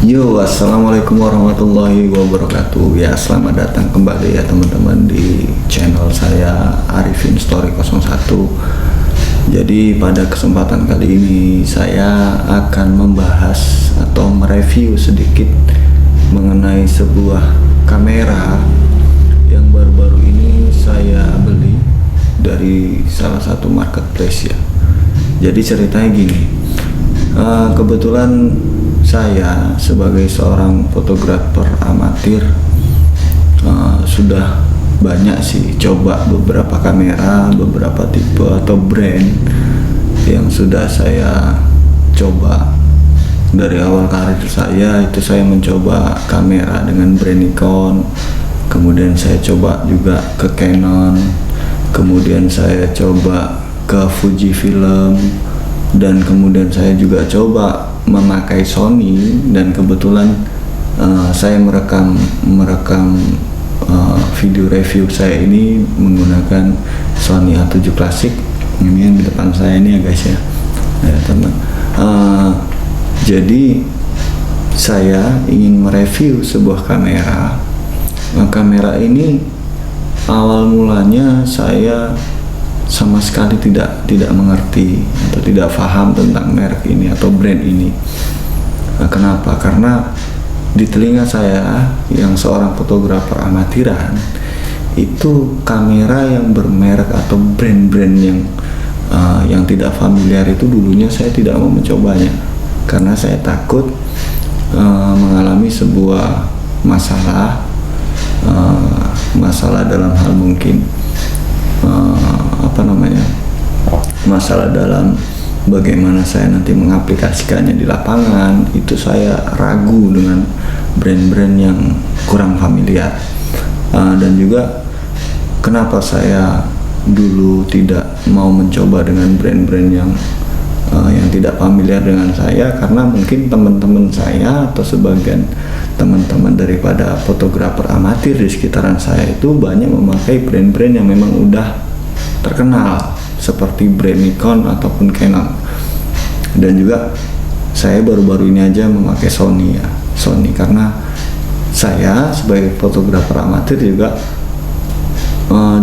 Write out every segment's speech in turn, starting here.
Yo, assalamualaikum warahmatullahi wabarakatuh. Ya, selamat datang kembali ya teman-teman di channel saya Arifin Story 01. Jadi pada kesempatan kali ini saya akan membahas atau mereview sedikit mengenai sebuah kamera yang baru-baru ini saya beli dari salah satu marketplace ya. Jadi ceritanya gini, kebetulan saya sebagai seorang fotografer amatir sudah banyak sih coba beberapa kamera, beberapa tipe atau brand yang sudah saya coba. Dari awal karir saya itu saya mencoba kamera dengan brand Nikon, kemudian saya coba juga ke Canon, kemudian saya coba ke Fujifilm, dan kemudian saya juga coba memakai Sony, dan kebetulan saya merekam video review saya ini menggunakan Sony A7 Classic. Ini yang di depan saya ini ya guys ya, teman. Jadi saya ingin mereview sebuah kamera. Kamera ini awal mulanya saya sama sekali tidak mengerti atau tidak paham tentang merek ini atau brand ini. Kenapa? Karena di telinga saya yang seorang fotografer amatiran, itu kamera yang bermerek atau brand-brand yang tidak familiar itu dulunya saya tidak mau mencobanya karena saya takut mengalami sebuah masalah dalam hal mungkin masalah dalam bagaimana saya nanti mengaplikasikannya di lapangan. Itu saya ragu dengan brand-brand yang kurang familiar, dan juga kenapa saya dulu tidak mau mencoba dengan brand-brand yang tidak familiar dengan saya, karena mungkin teman-teman saya atau sebagian teman-teman daripada fotografer amatir di sekitaran saya itu banyak memakai brand-brand yang memang udah terkenal seperti brand Nikon ataupun Canon. Dan juga saya baru-baru ini aja memakai Sony ya, Sony karena saya sebagai fotografer amatir juga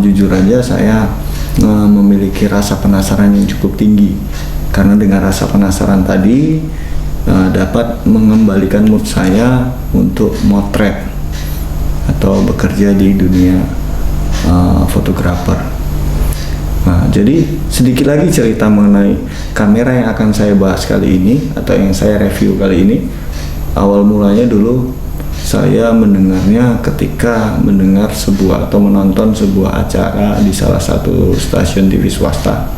jujur aja saya memiliki rasa penasaran yang cukup tinggi, karena dengan rasa penasaran tadi dapat mengembalikan mood saya untuk motret atau bekerja di dunia fotografer. Nah, jadi sedikit lagi cerita mengenai kamera yang akan saya bahas kali ini atau yang saya review kali ini. Awal mulanya dulu saya mendengarnya ketika mendengar sebuah atau menonton sebuah acara di salah satu stasiun TV swasta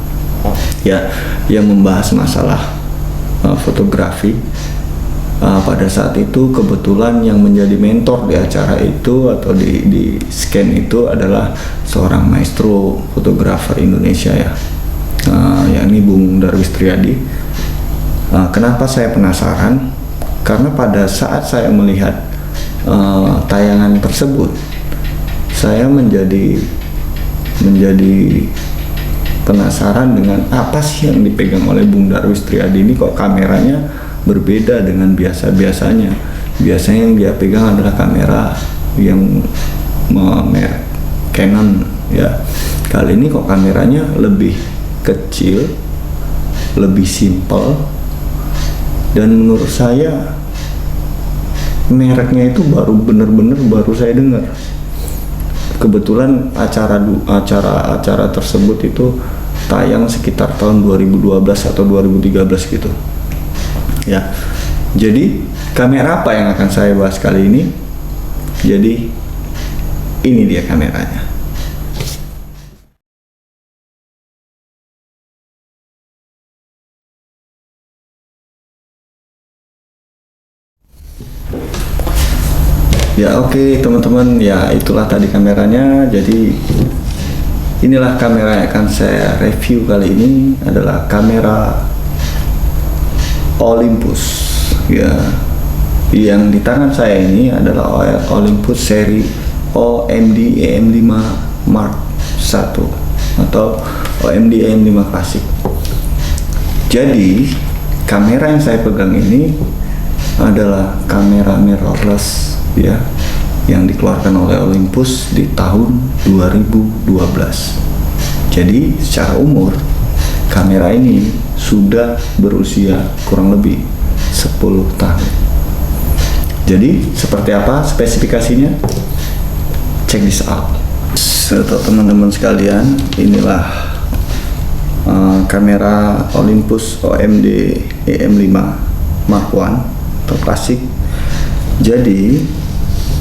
ya, yang membahas masalah fotografi. Pada saat itu kebetulan yang menjadi mentor di acara itu atau di scan itu adalah seorang maestro fotografer Indonesia ya, yakni Bung Darwis Triadi. Kenapa saya penasaran? Karena pada saat saya melihat tayangan tersebut, saya menjadi penasaran dengan apa sih yang dipegang oleh Bung Darwis Triadi ini, kok kameranya berbeda dengan biasanya. Biasanya yang dia pegang adalah kamera yang merek Canon ya. Kali ini kok kameranya lebih kecil, lebih simple, dan menurut saya mereknya itu bener-bener baru saya dengar. Kebetulan acara tersebut itu tayang sekitar tahun 2012 atau 2013 gitu ya. Jadi kamera apa yang akan saya bahas kali ini? Jadi ini dia kameranya. Ya oke, teman-teman, ya itulah tadi kameranya. Jadi inilah kamera yang akan saya review kali ini, adalah kamera Olympus ya. Yang di tangan saya ini adalah Olympus seri OMD EM5 Mark 1 atau OMD EM5 Classic. Jadi kamera yang saya pegang ini adalah kamera mirrorless ya, yang dikeluarkan oleh Olympus di tahun 2012. Jadi secara umur kamera ini sudah berusia kurang lebih 10 tahun. Jadi seperti apa spesifikasinya? Check this out. Untuk teman-teman sekalian, inilah kamera Olympus OMD EM5 Mark I atau klasik. Jadi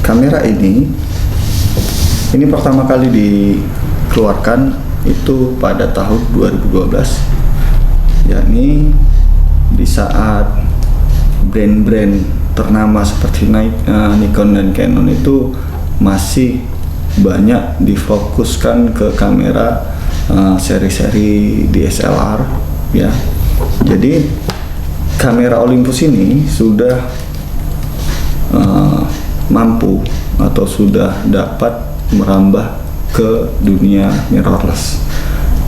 kamera ini pertama kali dikeluarkan itu pada tahun 2012, yakni di saat brand-brand ternama seperti Nikon dan Canon itu masih banyak difokuskan ke kamera seri-seri DSLR ya. Jadi kamera Olympus ini sudah mampu atau sudah dapat merambah ke dunia mirrorless.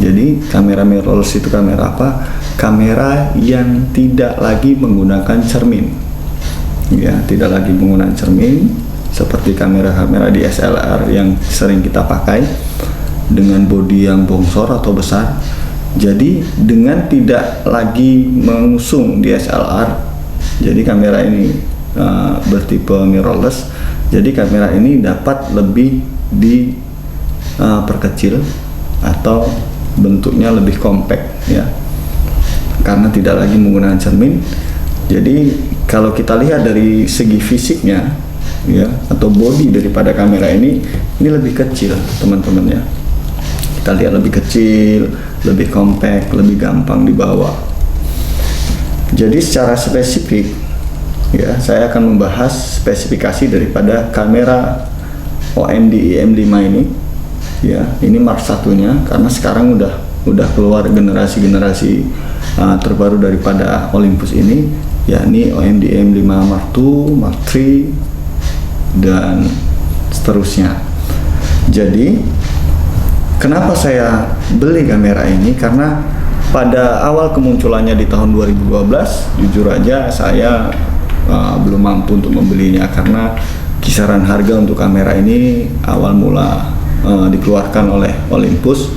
Jadi kamera mirrorless itu kamera apa? Kamera yang tidak lagi menggunakan cermin ya, tidak lagi menggunakan cermin seperti kamera-kamera DSLR yang sering kita pakai dengan bodi yang bongsor atau besar. Jadi dengan tidak lagi mengusung DSLR, jadi kamera ini bertipe mirrorless. Jadi kamera ini dapat lebih diperkecil atau bentuknya lebih compact ya, karena tidak lagi menggunakan cermin. Jadi kalau kita lihat dari segi fisiknya ya, atau bodi daripada kamera ini lebih kecil teman-teman ya. Kita lihat lebih kecil, lebih compact, lebih gampang dibawa. Jadi secara spesifik ya, saya akan membahas spesifikasi daripada kamera OMD EM5 ini ya. Ini Mark I-nya, karena sekarang udah keluar generasi terbaru daripada Olympus ini, yakni OMD EM5 Mark II, Mark III dan seterusnya. Jadi kenapa saya beli kamera ini? Karena pada awal kemunculannya di tahun 2012, jujur aja saya belum mampu untuk membelinya, karena kisaran harga untuk kamera ini awal mula dikeluarkan oleh Olympus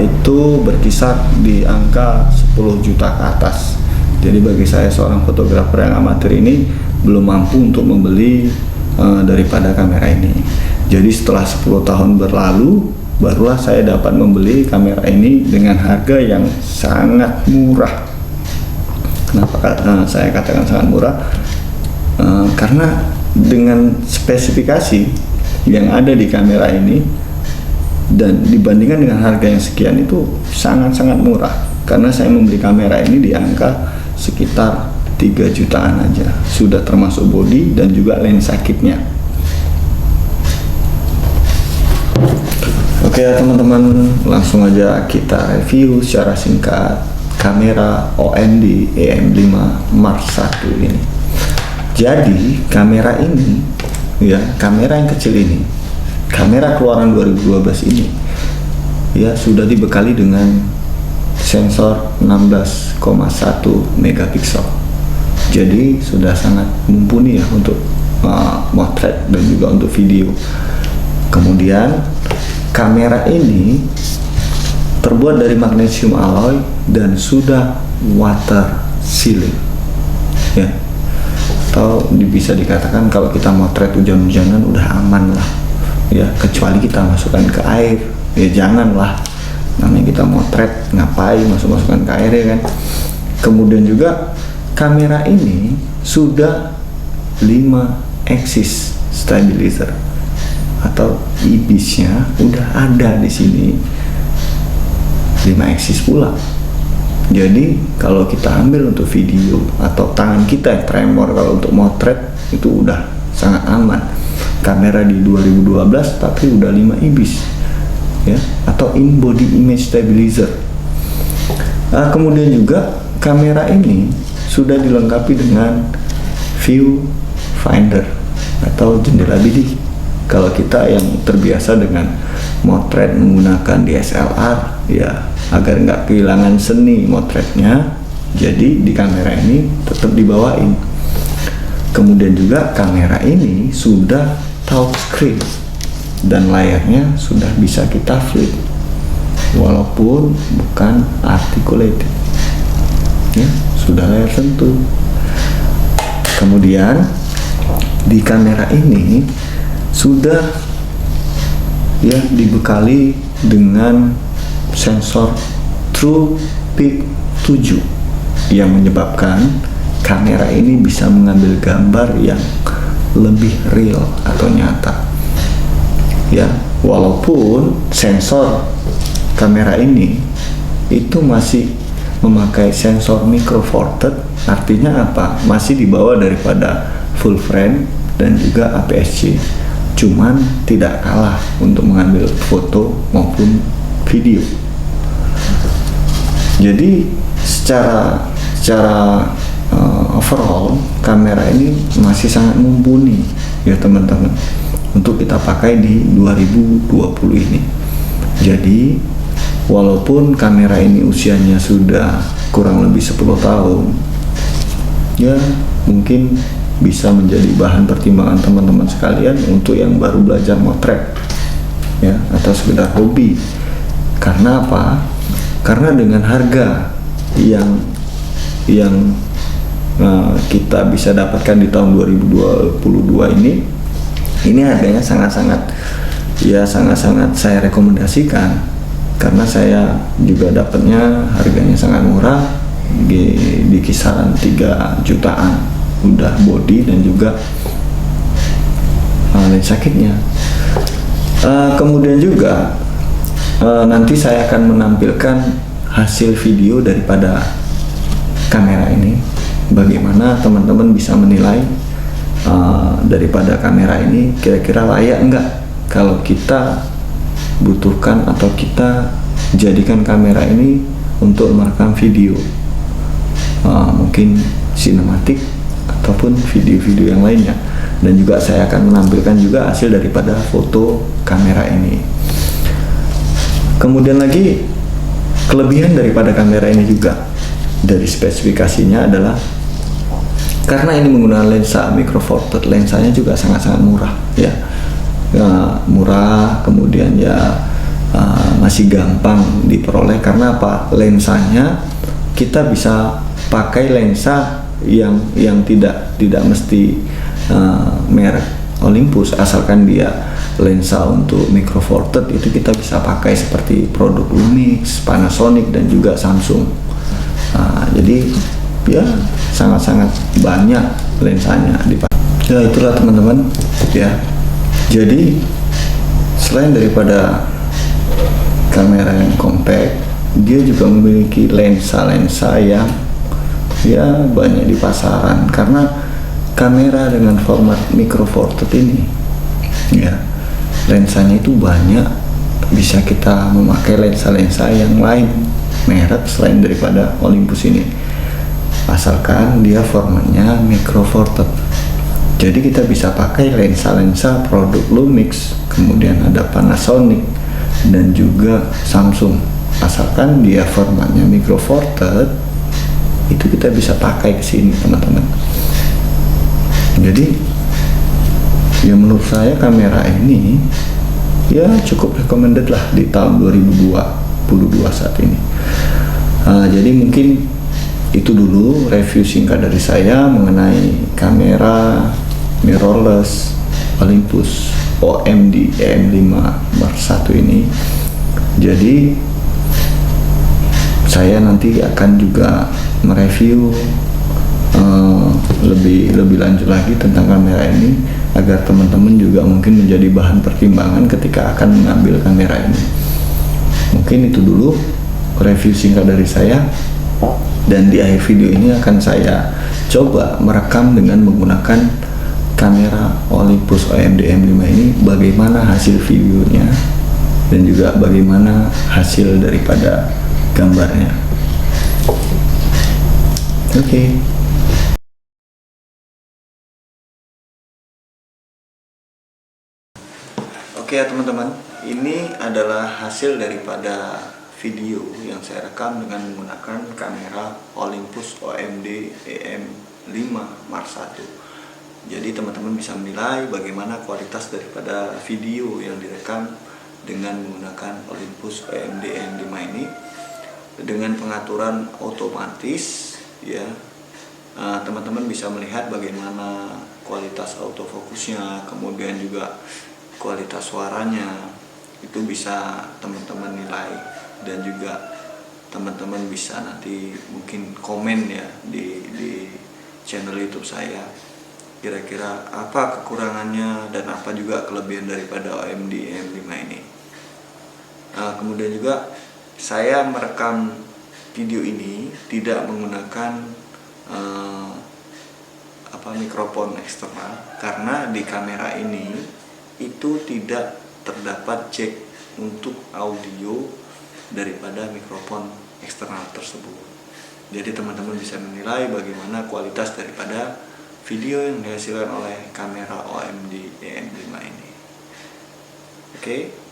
itu berkisar di angka 10 juta ke atas. Jadi bagi saya seorang fotografer yang amatir ini belum mampu untuk membeli daripada kamera ini. Jadi setelah 10 tahun berlalu, barulah saya dapat membeli kamera ini dengan harga yang sangat murah. Kenapa saya katakan sangat murah? Karena dengan spesifikasi yang ada di kamera ini dan dibandingkan dengan harga yang sekian, itu sangat-sangat murah. Karena saya membeli kamera ini di angka sekitar 3 jutaan aja, sudah termasuk bodi dan juga lensa kitnya. Oke ya teman-teman, langsung aja kita review secara singkat kamera OMD EM5 Mark I ini. Jadi kamera ini ya, kamera yang kecil ini, kamera keluaran 2012 ini ya, sudah dibekali dengan sensor 16,1 megapiksel. Jadi sudah sangat mumpuni ya untuk motret dan juga untuk video. Kemudian kamera ini terbuat dari magnesium alloy dan sudah water sealing ya, atau bisa dikatakan kalau kita motret hujan-hujanan udah aman lah ya, kecuali kita masukkan ke air ya, janganlah, namanya kita motret ngapain masukkan ke air ya kan. Kemudian juga kamera ini sudah 5 axis stabilizer atau IBIS-nya udah ada di sini, 5 axis pula. Jadi kalau kita ambil untuk video atau tangan kita yang tremor kalau untuk motret, itu udah sangat aman. Kamera di 2012 tapi udah 5 IBIS ya, atau in body image stabilizer. Kemudian juga kamera ini sudah dilengkapi dengan view finder atau jendela bidik. Kalau kita yang terbiasa dengan motret menggunakan DSLR ya, agar nggak kehilangan seni motretnya, jadi di kamera ini tetap dibawain Kemudian juga kamera ini sudah touchscreen dan layarnya sudah bisa kita flip walaupun bukan articulated ya, sudah layar sentuh. Kemudian di kamera ini sudah ya dibekali dengan sensor True Peak 7 yang menyebabkan kamera ini bisa mengambil gambar yang lebih real atau nyata ya, walaupun sensor kamera ini itu masih memakai sensor micro four third. Artinya apa? Masih di bawah daripada full frame dan juga APS-C, cuman tidak kalah untuk mengambil foto maupun video. Jadi secara overall kamera ini masih sangat mumpuni ya teman-teman untuk kita pakai di 2020 ini. Jadi walaupun kamera ini usianya sudah kurang lebih 10 tahun ya, mungkin bisa menjadi bahan pertimbangan teman-teman sekalian untuk yang baru belajar motret ya, atau sekedar hobi. Karena apa? Karena dengan harga yang kita bisa dapatkan di tahun 2022 ini harganya sangat-sangat saya rekomendasikan, karena saya juga dapatnya harganya sangat murah di kisaran 3 jutaan udah body dan juga lensa kitnya. Kemudian juga nanti saya akan menampilkan hasil video daripada kamera ini, bagaimana teman-teman bisa menilai daripada kamera ini kira-kira layak enggak kalau kita butuhkan atau kita jadikan kamera ini untuk merekam video, mungkin sinematik ataupun video-video yang lainnya. Dan juga saya akan menampilkan juga hasil daripada foto kamera ini. Kemudian lagi kelebihan daripada kamera ini juga dari spesifikasinya adalah karena ini menggunakan lensa micro four third, lensanya juga sangat-sangat murah ya. Murah, kemudian ya masih gampang diperoleh. Karena apa? Lensanya kita bisa pakai lensa yang tidak mesti merek Olympus, asalkan dia lensa untuk micro four third itu kita bisa pakai seperti produk Lumix, Panasonic dan juga Samsung. Jadi ya sangat-sangat banyak lensanya dipakai. Ya itulah teman-teman ya. Jadi selain daripada kamera yang compact, dia juga memiliki lensa-lensa yang ya banyak di pasaran. Karena kamera dengan format micro four third ini ya, lensanya itu banyak, bisa kita memakai lensa-lensa yang lain merek selain daripada Olympus ini, asalkan dia formatnya micro four third. Jadi kita bisa pakai lensa-lensa produk Lumix, kemudian ada Panasonic dan juga Samsung, asalkan dia formatnya micro four third, itu kita bisa pakai ke sini teman-teman. Jadi ya menurut saya kamera ini ya cukup recommended lah di tahun 2022 saat ini. Jadi mungkin itu dulu review singkat dari saya mengenai kamera mirrorless Olympus OMD EM5 Mark I ini. Jadi saya nanti akan juga mereview lebih lanjut lagi tentang kamera ini, agar teman-teman juga mungkin menjadi bahan pertimbangan ketika akan mengambil kamera ini. Mungkin itu dulu review singkat dari saya, dan di akhir video ini akan saya coba merekam dengan menggunakan kamera Olympus OMD EM5 ini, bagaimana hasil videonya dan juga bagaimana hasil daripada gambarnya. Oke. Oke ya teman-teman, ini adalah hasil daripada video yang saya rekam dengan menggunakan kamera Olympus OMD EM5 Mark I. Jadi teman-teman bisa menilai bagaimana kualitas daripada video yang direkam dengan menggunakan Olympus OMD EM5 ini dengan pengaturan otomatis ya. Teman-teman bisa melihat bagaimana kualitas autofokusnya, kemudian juga kualitas suaranya, itu bisa teman-teman nilai. Dan juga teman-teman bisa nanti mungkin komen ya di channel YouTube saya, kira-kira apa kekurangannya dan apa juga kelebihan daripada OMD EM5 ini. Kemudian juga saya merekam video ini tidak menggunakan mikrofon eksternal, karena di kamera ini itu tidak terdapat jack untuk audio daripada mikrofon eksternal tersebut. Jadi teman-teman bisa menilai bagaimana kualitas daripada video yang dihasilkan oleh kamera OMD EM5 ini. Oke.